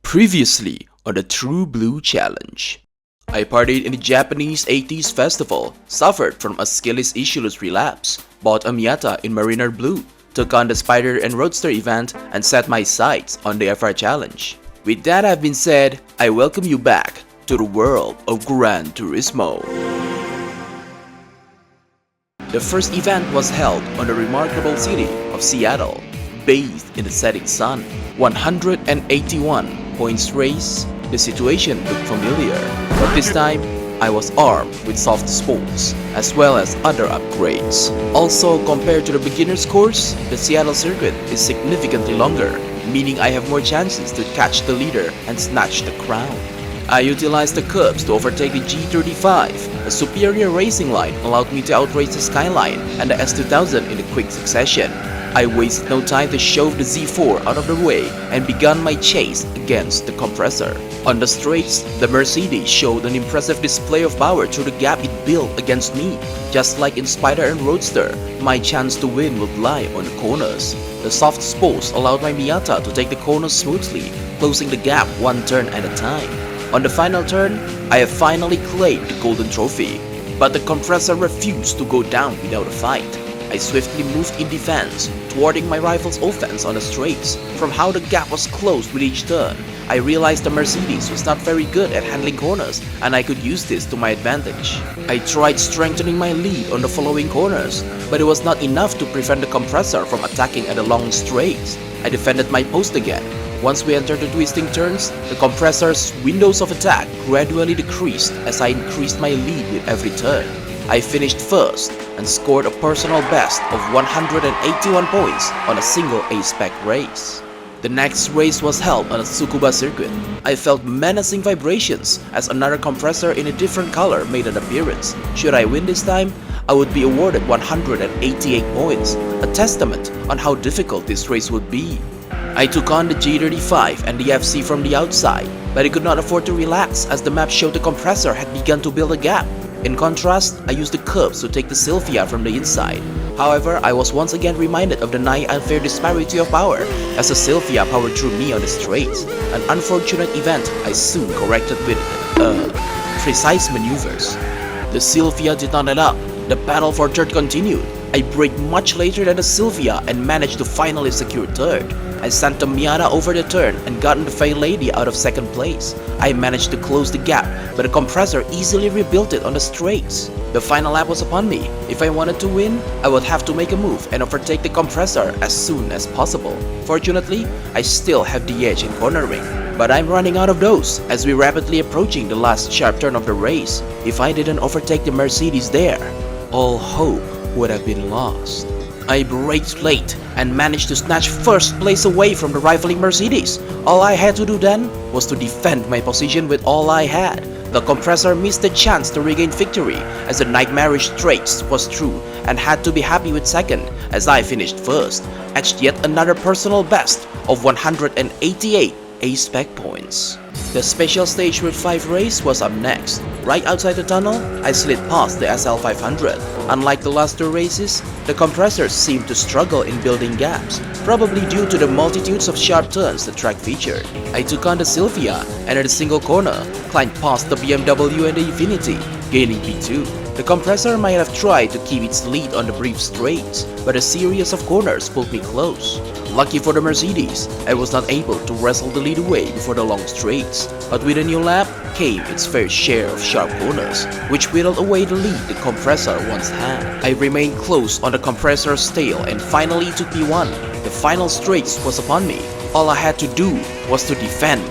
Previously on the True Blue Challenge. I partied in the Japanese 80s festival, suffered from a skillless issueless relapse, bought a Miata in Mariner Blue, took on the Spider and Roadster event, and set my sights on the FR Challenge. With that have been said, I welcome you back to the world of Gran Turismo. The first event was held on the remarkable city of Seattle, bathed in the setting sun. 181 points race. The situation looked familiar, but this time I was armed with soft spokes as well as other upgrades. Also, compared to the beginner's course, the Seattle circuit is significantly longer, meaning I have more chances to catch the leader and snatch the crown. I utilized the curbs to overtake the G35. A superior racing line allowed me to outrace the Skyline and the S2000 in a quick succession. I wasted no time to shove the Z4 out of the way and began my chase against the compressor. On the straights, the Mercedes showed an impressive display of power through the gap it built against me. Just like in Spider and Roadster, my chance to win would lie on the corners. The soft spokes allowed my Miata to take the corners smoothly, closing the gap one turn at a time. On the final turn, I have finally claimed the golden trophy, but the compressor refused to go down without a fight. I swiftly moved in defense, thwarting my rival's offense on the straights. From how the gap was closed with each turn, I realized the Mercedes was not very good at handling corners, and I could use this to my advantage. I tried strengthening my lead on the following corners, but it was not enough to prevent the compressor from attacking at the long straights. I defended my post again. Once we entered the twisting turns, the compressor's windows of attack gradually decreased as I increased my lead with every turn. I finished first and scored a personal best of 181 points on a single A-spec race. The next race was held on a Tsukuba circuit. I felt menacing vibrations as another compressor in a different color made an appearance. Should I win this time, I would be awarded 188 points, a testament on how difficult this race would be. I took on the G35 and the FC from the outside, but I could not afford to relax as the map showed the compressor had begun to build a gap. In contrast, I used the curbs to take the Sylvia from the inside. However, I was once again reminded of the nigh unfair disparity of power as the Sylvia powered through me on the straights, an unfortunate event I soon corrected with, precise maneuvers. The Sylvia did not let up. The battle for third continued. I braked much later than the Sylvia and managed to finally secure third. I sent the Miata over the turn and gotten the Fair Lady out of second place. I managed to close the gap, but the compressor easily rebuilt it on the straights. The final lap was upon me. If I wanted to win, I would have to make a move and overtake the compressor as soon as possible. Fortunately, I still have the edge in cornering, but I'm running out of those as we're rapidly approaching the last sharp turn of the race. If I didn't overtake the Mercedes there, all hope would have been lost. I braked late and managed to snatch first place away from the rivaling Mercedes. All I had to do then was to defend my position with all I had. The compressor missed the chance to regain victory as the nightmarish straights was through and had to be happy with second as I finished first, etched yet another personal best of 188 A-spec points. The special stage with 5 race was up next. Right outside the tunnel, I slid past the SL500. Unlike the last 2 races, the compressors seemed to struggle in building gaps, probably due to the multitudes of sharp turns the track featured. I took on the Sylvia and at a single corner, climbed past the BMW and the Infiniti, gaining P2. The compressor might have tried to keep its lead on the brief straights, but a series of corners pulled me close. Lucky for the Mercedes, I was not able to wrestle the lead away before the long straights, but with a new lap came its fair share of sharp corners, which whittled away the lead the compressor once had. I remained close on the compressor's tail and finally took P1. The final straights was upon me. All I had to do was to defend.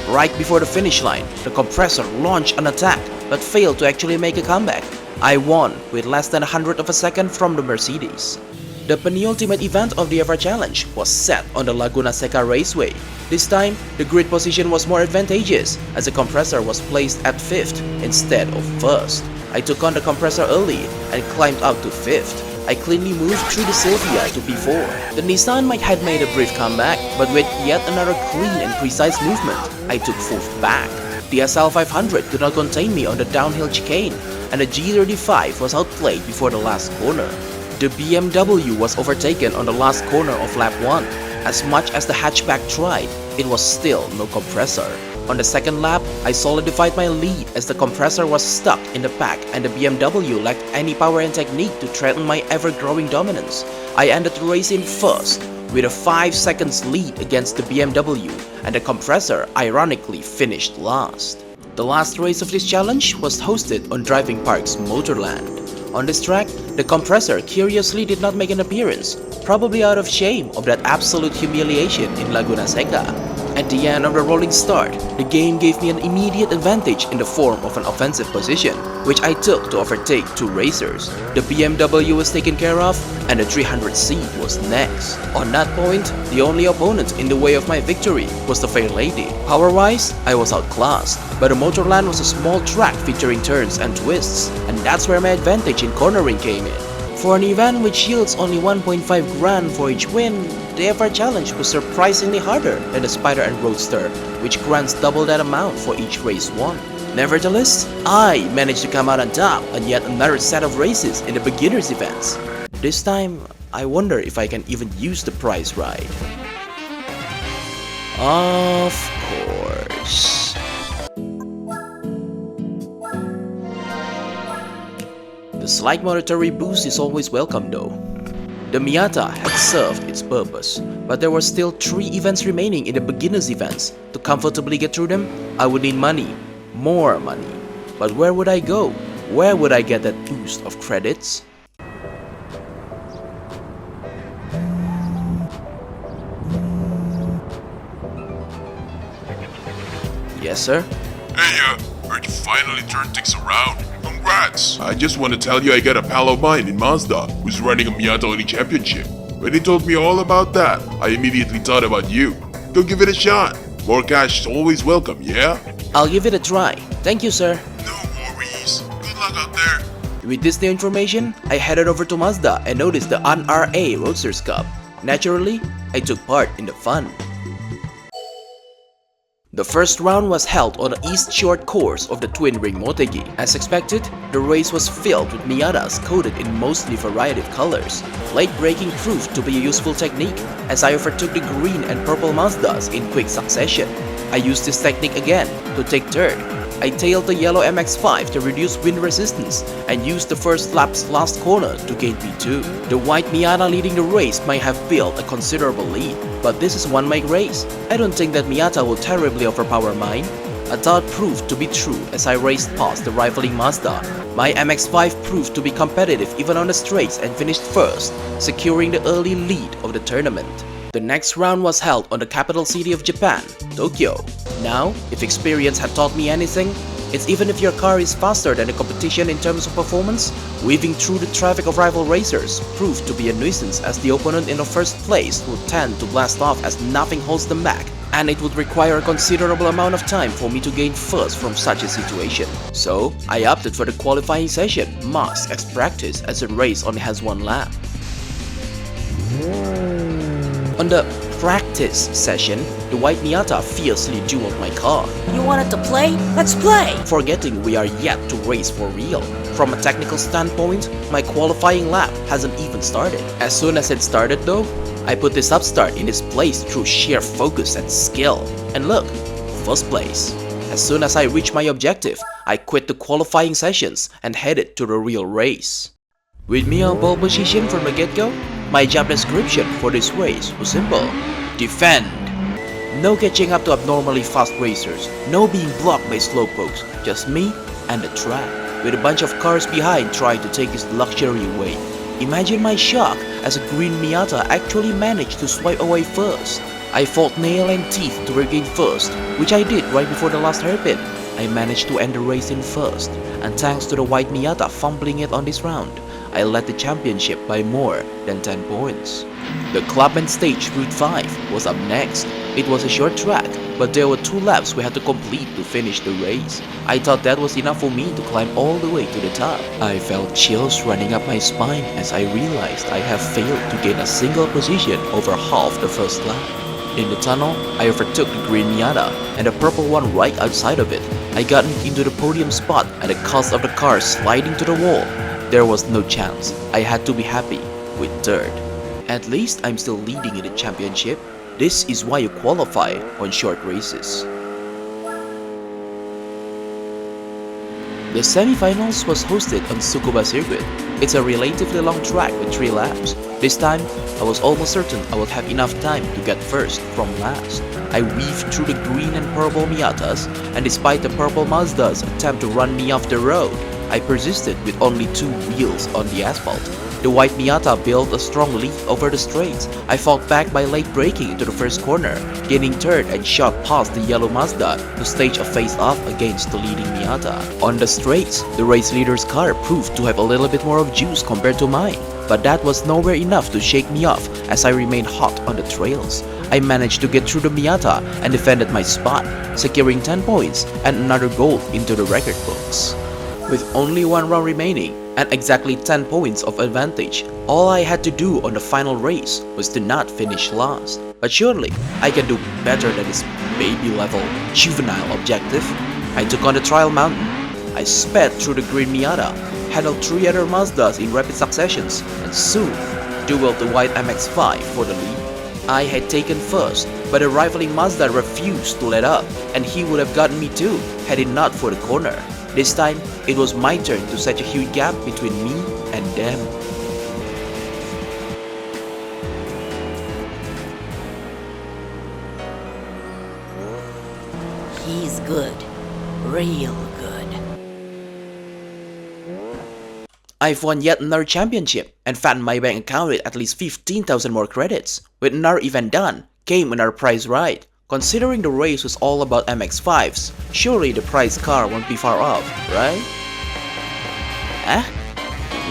Right before the finish line, the compressor launched an attack but failed to actually make a comeback. I won with less than 100 of a second from the Mercedes. The penultimate event of the FR Challenge was set on the Laguna Seca Raceway. This time, the grid position was more advantageous as the compressor was placed at 5th instead of 1st. I took on the compressor early and climbed up to 5th. I cleanly moved through the Sylvia to P4. The Nissan might have made a brief comeback, but with yet another clean and precise movement, I took 4th back. The SL500 could not contain me on the downhill chicane, and the G35 was outplayed before the last corner. The BMW was overtaken on the last corner of lap 1. As much as the hatchback tried, it was still no compressor. On the second lap, I solidified my lead as the compressor was stuck in the back and the BMW lacked any power and technique to threaten my ever-growing dominance. I ended the race in first, with a 5 seconds lead against the BMW, and the compressor ironically finished last. The last race of this challenge was hosted on Driving Park's Motorland. On this track, the compressor curiously did not make an appearance, probably out of shame of that absolute humiliation in Laguna Seca. At the end of the rolling start, the game gave me an immediate advantage in the form of an offensive position, which I took to overtake 2 racers. The BMW was taken care of, and the 300C was next. On that point, the only opponent in the way of my victory was the Fair Lady. Power-wise, I was outclassed, but the Motorland was a small track featuring turns and twists, and that's where my advantage in cornering came in. For an event which yields only 1.5 grand for each win, the FR challenge was surprisingly harder than the Spider and Roadster, which grants double that amount for each race won. Nevertheless, I managed to come out on top on yet another set of races in the beginners events. This time, I wonder if I can even use the prize ride. Of course. The slight monetary boost is always welcome though. The Miata had served its purpose, but there were still 3 events remaining in the beginners events. To comfortably get through them, I would need money. More money. But where would I go? Where would I get that boost of credits? Yes, sir? Hey, heard you finally turned things around. Congrats! I just want to tell you I got a pal of mine in Mazda who's running a Miata Only Championship. When he told me all about that, I immediately thought about you. Go give it a shot. More cash is always welcome, yeah? I'll give it a try. Thank you, sir. No worries. Good luck out there. With this new information, I headed over to Mazda and noticed the NRA Roadsters Cup. Naturally, I took part in the fun. The first round was held on the east short course of the twin ring Motegi. As expected, the race was filled with Miatas coated in mostly variety of colors. Late braking proved to be a useful technique, as I overtook the green and purple Mazdas in quick succession. I used this technique again to take third. I tailed the yellow MX-5 to reduce wind resistance and used the first lap's last corner to gain P2. The white Miata leading the race might have built a considerable lead, but this is one make race. I don't think that Miata will terribly overpower mine. A thought proved to be true as I raced past the rivaling Mazda. My MX-5 proved to be competitive even on the straights and finished first, securing the early lead of the tournament. The next round was held on the capital city of Japan, Tokyo. Now, if experience had taught me anything, it's even if your car is faster than the competition in terms of performance, weaving through the traffic of rival racers proved to be a nuisance, as the opponent in the first place would tend to blast off as nothing holds them back, and it would require a considerable amount of time for me to gain first from such a situation. So, I opted for the qualifying session, masked as practice as the race only has 1 lap. On the practice session, the white Miata fiercely dueled my car. You wanted to play? Let's play! Forgetting we are yet to race for real. From a technical standpoint, my qualifying lap hasn't even started. As soon as it started though, I put this upstart in its place through sheer focus and skill. And look, first place. As soon as I reached my objective, I quit the qualifying sessions and headed to the real race. With me on pole position from the get-go, my job description for this race was simple. Defend. No catching up to abnormally fast racers, no being blocked by slowpokes, just me and the track, with a bunch of cars behind trying to take his luxury away. Imagine my shock as a green Miata actually managed to swipe away first. I fought nail and teeth to regain first, which I did right before the last hairpin. I managed to end the race in first, and thanks to the white Miata fumbling it on this round, I led the championship by more than 10 points. The Clubman Stage Route 5 was up next. It was a short track, but there were 2 laps we had to complete to finish the race. I thought that was enough for me to climb all the way to the top. I felt chills running up my spine as I realized I have failed to gain a single position over half the first lap. In the tunnel, I overtook the green Miata and the purple one right outside of it. I got into the podium spot at the cost of the car sliding to the wall. There was no chance. I had to be happy with third. At least I'm still leading in the championship. This is why you qualify on short races. The semifinals was hosted on Tsukuba circuit. It's a relatively long track with 3 laps. This time, I was almost certain I would have enough time to get first from last. I weaved through the green and purple Miatas, and despite the purple Mazda's attempt to run me off the road, I persisted with only 2 wheels on the asphalt. The white Miata built a strong lead over the straights. I fought back by late braking into the first corner, gaining third and shot past the yellow Mazda to stage a face-off against the leading Miata. On the straights, the race leader's car proved to have a little bit more of juice compared to mine, but that was nowhere enough to shake me off as I remained hot on the trails. I managed to get through the Miata and defended my spot, securing 10 points and another gold into the record books. With only 1 round remaining and exactly 10 points of advantage, all I had to do on the final race was to not finish last. But surely, I can do better than this baby-level, juvenile objective. I took on the trial mountain. I sped through the green Miata, handled 3 other Mazdas in rapid successions, and soon dueled the white MX-5 for the lead. I had taken first, but the rivaling Mazda refused to let up, and he would have gotten me too had it not for the corner. This time, it was my turn to set a huge gap between me and them. He's good. Real good. I've won yet another championship and fattened my bank account with at least 15,000 more credits. With another event done, came another prize ride. Considering the race was all about MX-5s, surely the prize car won't be far off, right? Huh?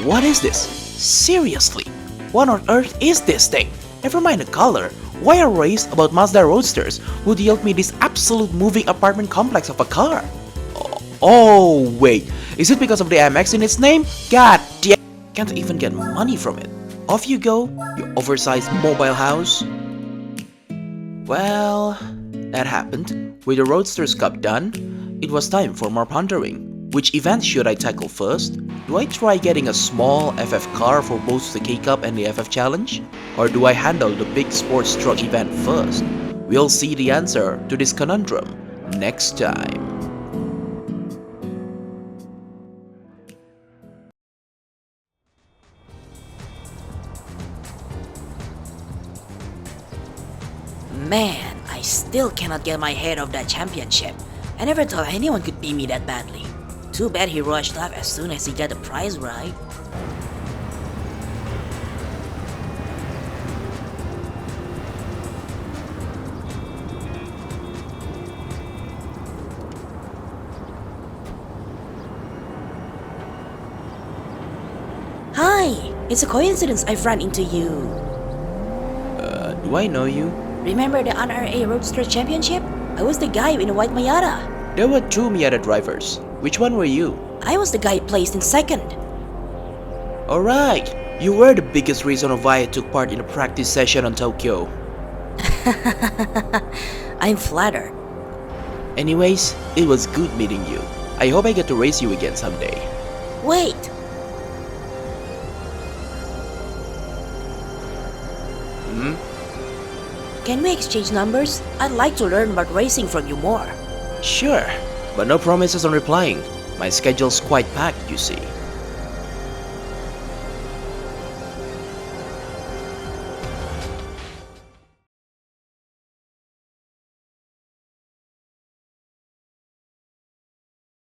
What is this? Seriously? What on earth is this thing? Never mind the color, why a race about Mazda Roadsters who dealt me this absolute moving apartment complex of a car? Oh wait, is it because of the MX in its name? God damn, can't even get money from it. Off you go, you oversized mobile house. Well, that happened. With the Roadsters Cup done, it was time for more pondering. Which event should I tackle first? Do I try getting a small FF car for both the K-Cup and the FF Challenge? Or do I handle the big sports truck event first? We'll see the answer to this conundrum next time. Man, I still cannot get my head off that championship. I never thought anyone could beat me that badly. Too bad he rushed off as soon as he got the prize right. Hi! It's a coincidence I've run into you. Do I know you? Remember the NRA Roadster Championship? I was the guy in the white Miata. There were 2 Miata drivers. Which one were you? I was the guy placed in second. Alright, you were the biggest reason of why I took part in a practice session on Tokyo. I'm flattered. Anyways, it was good meeting you. I hope I get to race you again someday. Wait! Can we exchange numbers? I'd like to learn about racing from you more. Sure, but no promises on replying. My schedule's quite packed, you see.